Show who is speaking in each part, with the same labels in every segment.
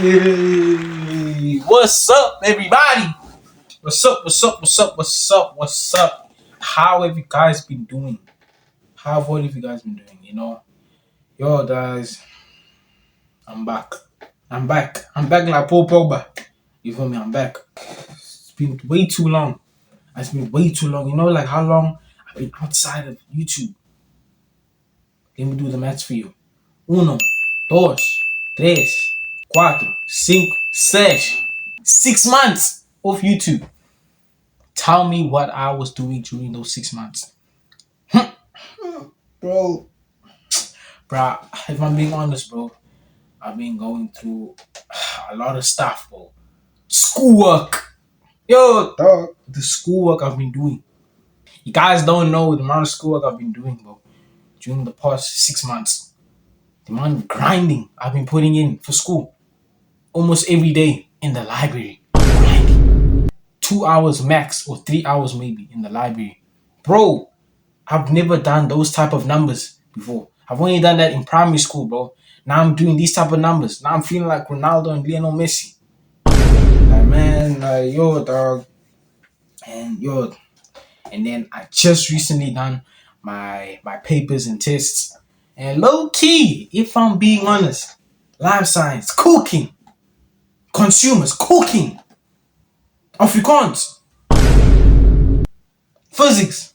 Speaker 1: Hey, what's up, everybody? What's up? What's up? What's up? What's up? What's up? How have you guys been doing? How have all of you guys been doing? Yo, guys, I'm back. I'm back. I'm back like Paul Pogba. You feel me? I'm back. It's been way too long. It's been way too long. You know, like how long I've been outside of YouTube. Let me do the maths for you. Uno, dos, tres, cuatro, cinco, seis. 6 months of YouTube. Tell me what I was doing during those 6 months. Bro, if I'm being honest, bro, I've been going through a lot of stuff, bro. Schoolwork. Yo, dog. The schoolwork I've been doing. You guys don't know the amount of schoolwork I've been doing, bro, during the past 6 months. The amount of grinding I've been putting in for school. Almost every day in the library. Grinding. 2 hours max or 3 hours maybe in the library. Bro, I've never done those type of numbers before. I've only done that in primary school, bro. Now I'm doing these type of numbers. Now I'm feeling like Ronaldo and Lionel Messi. Like, man, yo, dog. And then I just recently done my papers and tests. And low key, if I'm being honest, life science, cooking, consumers, cooking, Afrikaans, physics,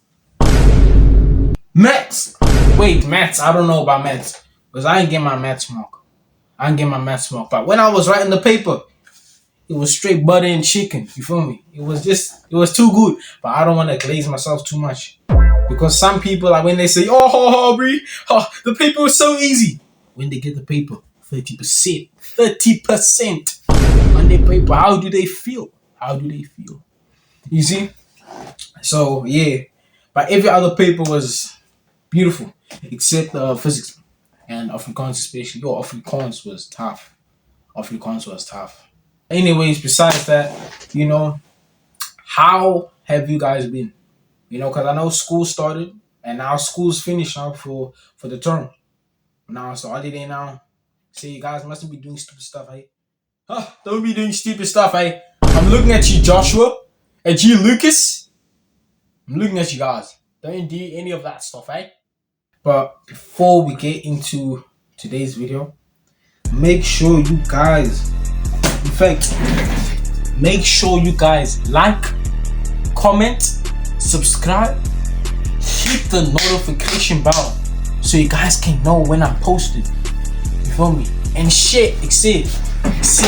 Speaker 1: maths. Wait, maths, I don't know about maths. Because I ain't get my maths mark. But when I was writing the paper, it was straight butter and chicken. You feel me? It was too good. But I don't want to glaze myself too much. Because some people, like when they say, oh, the paper was so easy. When they get the paper, 30% on their paper, how do they feel? You see? So, yeah. But every other paper was beautiful. Except physics and Afrikaans especially. Afrikaans was tough. Anyways, besides that, how have you guys been? Because I know school started and now school's finished now for the term. Now it's the holiday now. So you guys mustn't be doing stupid stuff, eh? Don't be doing stupid stuff, eh? I'm looking at you, Joshua. At you, Lucas. I'm looking at you guys. Don't do any of that stuff, eh? But before we get into today's video, make sure you guys like, comment, subscribe, hit the notification bell so you guys can know when I'm posting. You feel me? And share. See,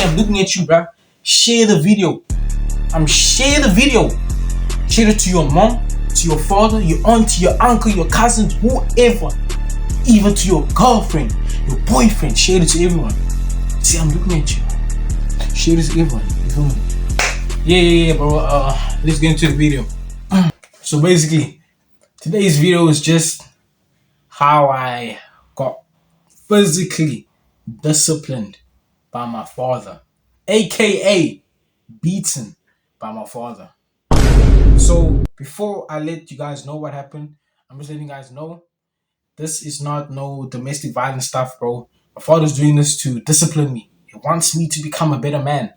Speaker 1: I'm looking at you, bruh. Share the video. Share it to your mom, to your father, your auntie, your uncle, your cousins, whoever. Even to your girlfriend, your boyfriend. Share it to everyone. See, I'm looking at you. Share it to everyone. You feel me? Yeah, bro. Let's get into the video. So basically, today's video is just how I got physically disciplined by my father, aka beaten by my father. So before I let you guys know what happened, I'm just letting you guys know this is not no domestic violence stuff, bro. My father's doing this to discipline me. He wants me to become a better man.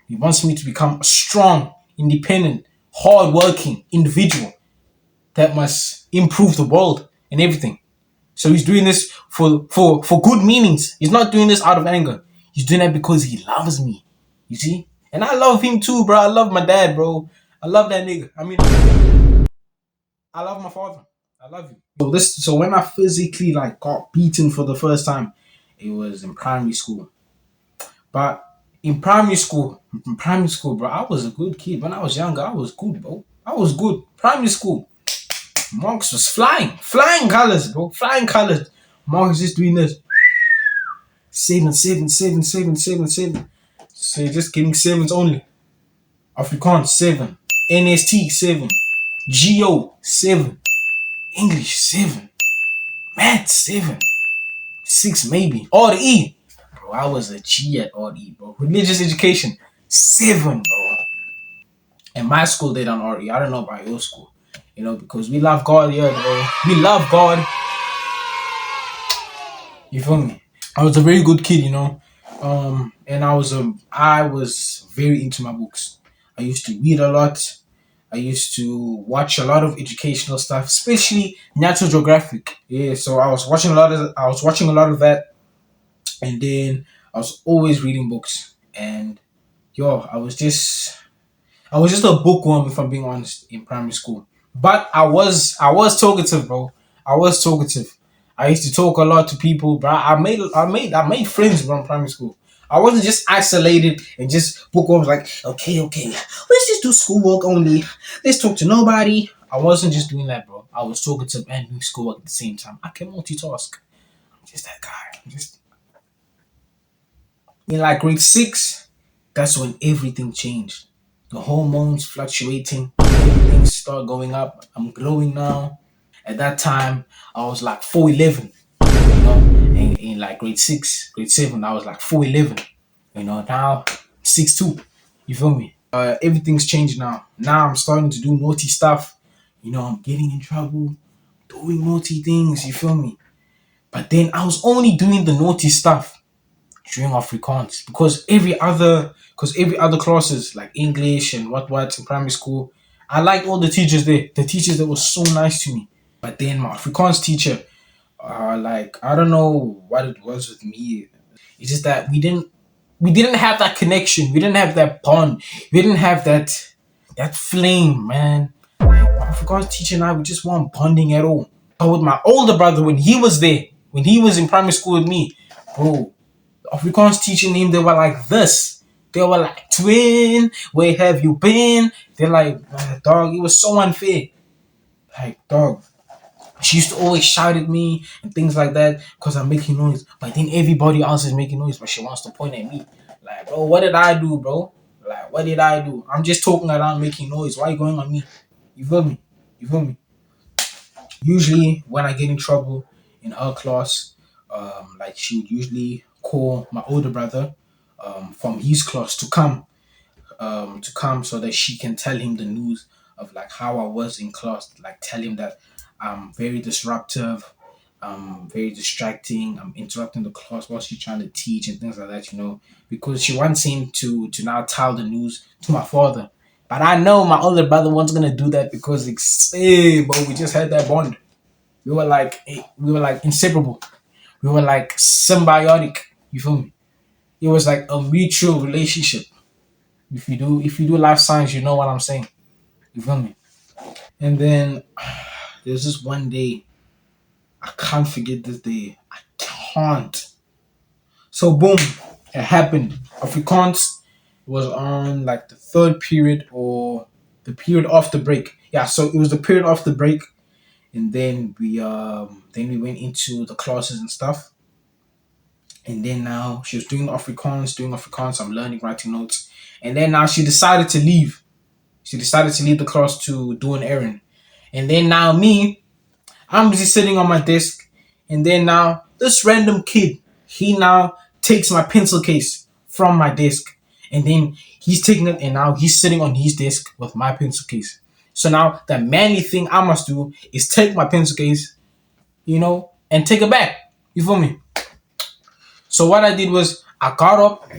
Speaker 1: He wants me to become a strong, independent, hard-working individual that must improve the world and everything. So he's doing this for good meanings. He's not doing this out of anger. He's doing that because he loves me. You see? And I love him too, bro. I love my dad, bro. I love that nigga. I love my father. I love him. So when I physically got beaten for the first time, it was in primary school. But in primary school, bro, I was a good kid. When I was younger, I was good, bro. I was good. Primary school, Marks was flying colors, bro, flying colors. Marks just doing this, 7. So you're just getting sevens only. Afrikaans 7, NST 7, Geo 7, English 7, Math 7, 6 maybe. Odd E. Bro, I was a G at Odd E, bro. Religious education 7, bro. And my school did on RE. I don't know about your school. Because we love God, yeah, bro. We love God. You feel me? I was a very good kid, And I was very into my books. I used to read a lot. I used to watch a lot of educational stuff, especially Natural Geographic. Yeah, so I was watching a lot of that, and then I was always reading books. And yo, I was just a bookworm, if I'm being honest, in primary school. But I was talkative, bro. I was talkative. I used to talk a lot to people, bro. I made friends, bro, in primary school. I wasn't just isolated and just bookworms like, okay, okay, let's just do schoolwork only. Let's talk to nobody. I wasn't just doing that, bro. I was talkative and doing schoolwork at the same time. I can multitask. I'm just that guy. I'm just in like grade six, that's when everything changed. The hormones fluctuating, everything start going up. I'm growing now. At that time, I was like 4'11", you know, in like grade six, grade seven, I was like 4'11", now 6'2". You feel me? Everything's changed now. Now I'm starting to do naughty stuff. I'm getting in trouble, doing naughty things. You feel me? But then I was only doing the naughty stuff during Afrikaans because every other classes like English and what in primary school, I liked all the teachers there. The teachers that were so nice to me. But then my Afrikaans teacher, like I don't know what it was with me. It's just that we didn't have that connection. We didn't have that bond. We didn't have that flame, man. Like my Afrikaans teacher and I, we just weren't bonding at all. But with my older brother, when he was there, when he was in primary school with me, bro, Afrikaans teaching him, they were like this. They were like, twin, where have you been? They're like, dog, it was so unfair. Like, dog. She used to always shout at me and things like that because I'm making noise. But then everybody else is making noise, but she wants to point at me. Like, bro, what did I do, bro? Like, what did I do? I'm just talking around making noise. Why are you going on me? You feel me? You feel me? Usually, when I get in trouble in her class, like she would usually call my older brother from his class to come so that she can tell him the news of like how I was in class, like tell him that I'm very disruptive, I'm very distracting, I'm interrupting the class while she's trying to teach and things like that, because she wants him to now tell the news to my father. But I know my older brother wasn't gonna do that because but we just had that bond. We were like inseparable. We were like symbiotic. You feel me? It was like a mutual relationship. If you do life science, you know what I'm saying. You feel me? And then there's this one day, I can't forget this day. I can't. So boom, it happened. Afrikaans was on like the third period or the period after break. Yeah, so it was the period after break, and then we went into the classes and stuff. And then now she was doing Afrikaans. I'm learning, writing notes, and then now she decided to leave. She decided to leave the class to do an errand. And then now me, I'm busy sitting on my desk. And then now this random kid, he now takes my pencil case from my desk. And then he's taking it and now he's sitting on his desk with my pencil case. So now the manly thing I must do is take my pencil case, and take it back. You feel me? So what I did was I got up.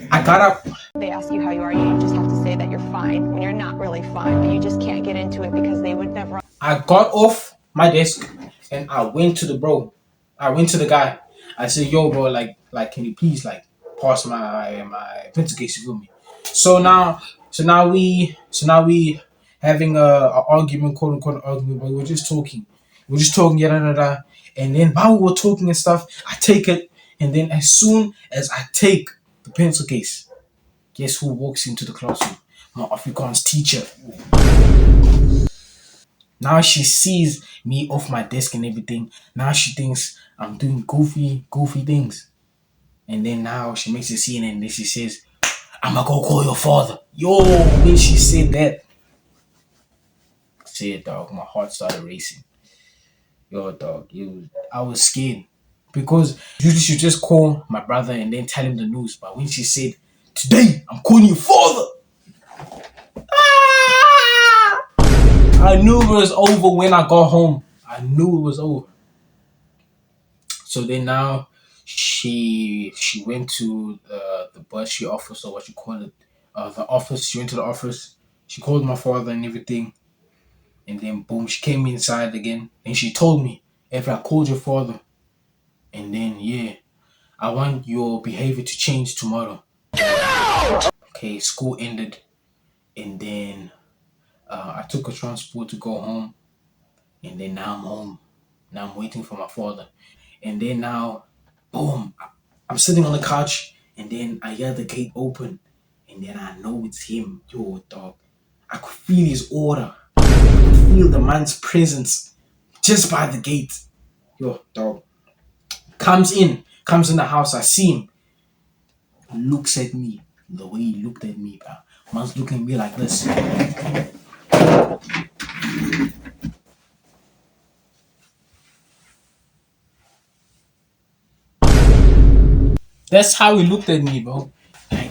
Speaker 2: They ask you how you are, you just have to say that you're fine when you're not really fine, but you just can't get into it because they would never.
Speaker 1: I got off my desk and I went to the bro. I went to the guy. I said, "Yo, bro, like, can you please like pass my pencil case? You feel me?" So now we having a argument, quote unquote argument, but we were just talking. We were just talking, yada yada, yada. And then while we were talking and stuff, I take it, and then as soon as I take the pencil case, guess who walks into the classroom? My Afrikaans teacher. Now she sees me off my desk and everything. Now she thinks I'm doing goofy things. And then now she makes a scene and then she says, "I'ma go call your father." Yo, when she said that, shit, dog, my heart started racing. Yo, dog, I was scared. Because usually she just call my brother and then tell him the news. But when she said, "Today, I'm calling your father," I knew it was over when I got home. I knew it was over. So then now She went to the bursary office, or what you call it, the office. She went to the office. She called my father and everything, and then boom, she came inside again, and she told me, "If I called your father, and then yeah, I want your behavior to change tomorrow." Okay, school ended, and then I took a transport to go home, and then now I'm home. Now I'm waiting for my father, and then now, boom, I'm sitting on the couch, and then I hear the gate open, and then I know it's him. Yo, dog, I could feel his aura. I could feel the man's presence just by the gate. Yo, dog, comes in the house. I see him, looks at me the way he looked at me, bro. Man's looking at me like this. That's how he looked at me, bro. Like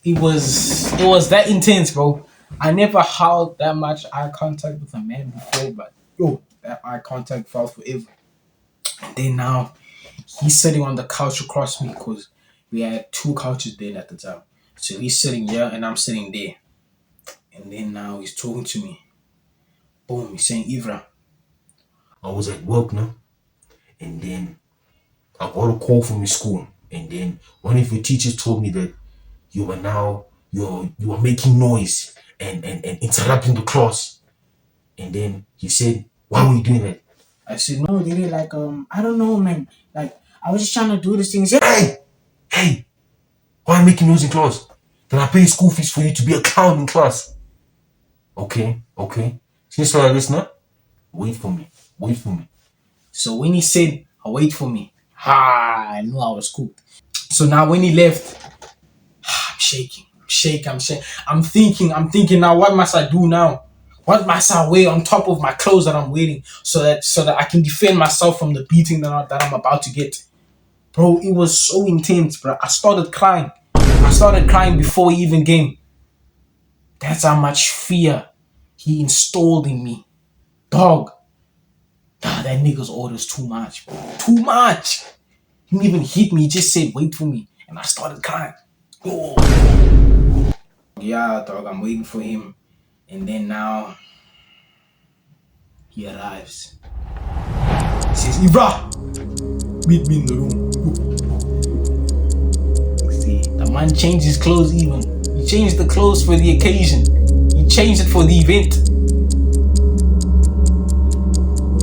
Speaker 1: it was that intense, bro. I never held that much eye contact with a man before, but yo, that eye contact felt forever. And then now he's sitting on the couch across me because we had two couches there at the time. So he's sitting here and I'm sitting there. And then now he's talking to me. Boom, he's saying, Ivra, I was at work now, and then I got a call from your school, and then one of your teachers told me that you were making noise and interrupting the class. And then he said, "Why were you doing that?" I said, "No, they did like I don't know, man. Like I was just trying to do this thing." He said, hey, why are you making noise in class? Then I pay school fees for you to be a clown in class. Okay. Since I listen up, wait for me. So when he said, wait for me, I knew I was cooked. So now when he left, I'm shaking. I'm thinking now, what must I do now? What must I wear on top of my clothes that I'm wearing so that I can defend myself from the beating that I'm about to get? Bro, it was so intense, bro. I started crying. Before he even came. That's how much fear he installed in me. Dog. That nigga's orders too much, bro. Too much. He didn't even hit me. He just said, wait for me. And I started crying. Oh. Yeah, dog, I'm waiting for him. And then now, he arrives. He says, Ibra, meet me in the room. See, the man changed his clothes even. He changed the clothes for the occasion. He changed it for the event.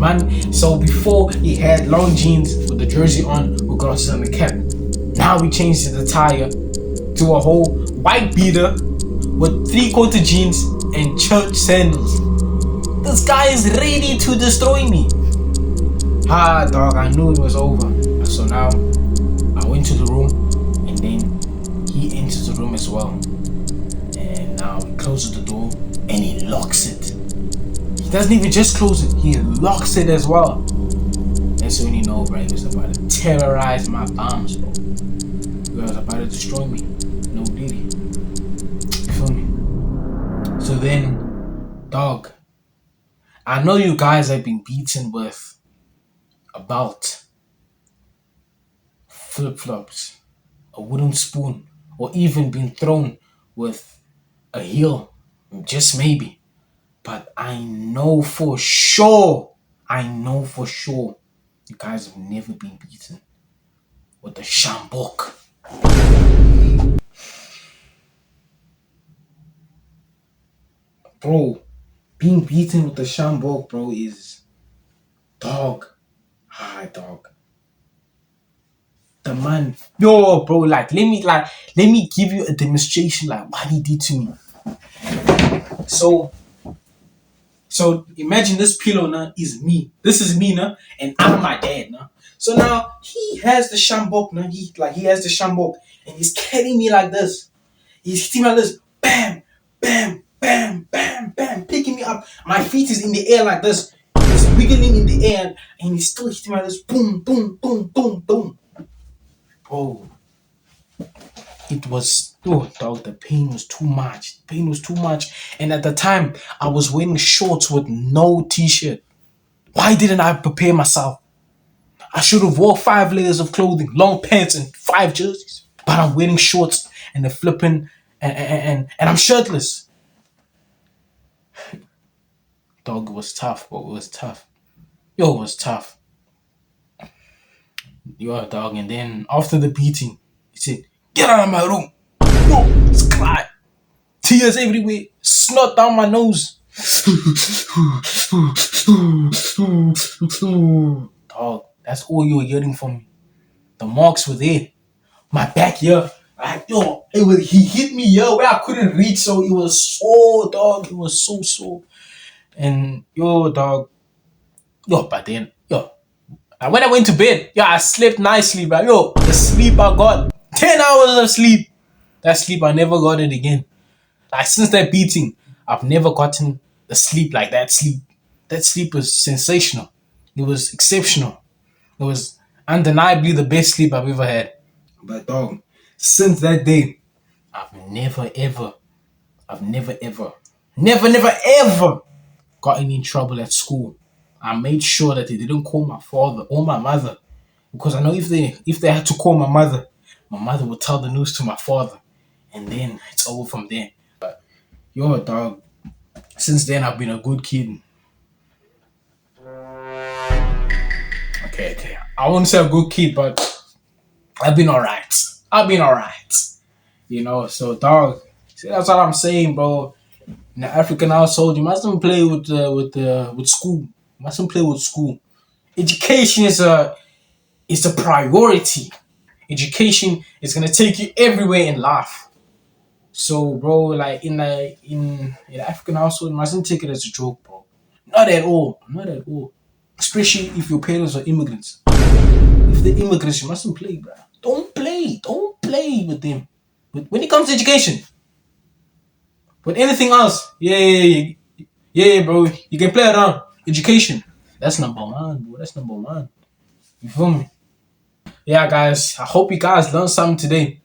Speaker 1: Man, so before he had long jeans with the jersey on with glasses and the cap. Now he changed his attire to a whole white beater with 3/4 jeans and church sandals. This guy is ready to destroy me. Dog, I knew it was over. So now I went to the room, and then he enters the room as well. And now he closes the door and he locks it. He doesn't even just close it, he locks it as well. That's when you know, bro, he was about to terrorize my bombs, bro. He was about to destroy me. No diddy. You feel me? So then, dog, I know you guys have been beaten with a belt, flip-flops, a wooden spoon, or even been thrown with a heel, just maybe. But I know for sure, you guys have never been beaten with a shambok. Bro, being beaten with a shambok, bro, is dog. Dog. The man, yo, bro, let me give you a demonstration like what he did to me. So imagine this pillow now is me. This is me now, and I'm my dad now. So now he has the shambok now. He has the shambok, and he's carrying me like this. He's hitting me like this. Bam, bam, bam, bam, bam, picking me up. My feet is in the air like this. He's wiggling in the air, and he's still hitting me like this. Boom, boom, boom, boom, boom. Bro, it was, dog, the pain was too much. And at the time, I was wearing shorts with no t-shirt. Why didn't I prepare myself? I should have wore 5 layers of clothing, long pants and 5 jerseys. But I'm wearing shorts and the flipping and I'm shirtless. Dog, it was tough, bro. It was tough. Yo, it was tough. Yo, dog. And then after the beating, he said, "Get out of my room." Yo, it's Clyde. Tears everywhere. Snot down my nose. Dog, that's all you were hearing from me. The marks were there. My back here. He hit me here where I couldn't reach, so it was sore, dog. It was so sore. And dog. But then, when I went to bed, I slept nicely, bro. The sleep I got, 10 hours of sleep. That sleep, I never got it again. Like, since that beating, I've never gotten a sleep like that sleep. That sleep was sensational. It was exceptional. It was undeniably the best sleep I've ever had. But dog, since that day, I've never ever gotten in trouble at school. I made sure that they didn't call my father or my mother, because I know if they had to call my mother would tell the news to my father, and then it's over from there. But dog, since then I've been a good kid. Okay. I won't say a good kid, but I've been alright. So dog, see, that's what I'm saying, bro. In the African household, you mustn't play with school. You mustn't play with school. Education is a priority. Education is gonna take you everywhere in life. So, bro, like in the African household, you mustn't take it as a joke, bro. Not at all. Especially if your parents are immigrants. If they're immigrants, you mustn't play, bro. Don't play with them. But when it comes to education, but anything else, bro, you can play around. Education, that's number one, bro. That's number one. You feel me? Yeah, guys, I hope you guys learned something today.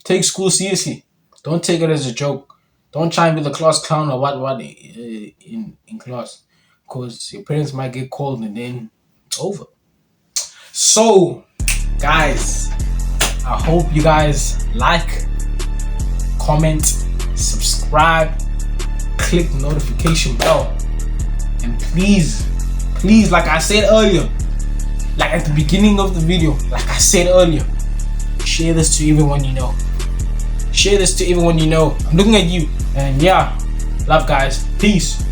Speaker 1: Take school seriously. Don't take it as a joke. Don't try and be the class clown or what in class, because your parents might get called and then it's over. So, guys, I hope you guys like, comment, subscribe, click the notification bell, and please, like I said earlier, like at the beginning of the video, like I said earlier, share this to everyone you know. I'm looking at you, and love, guys. Peace.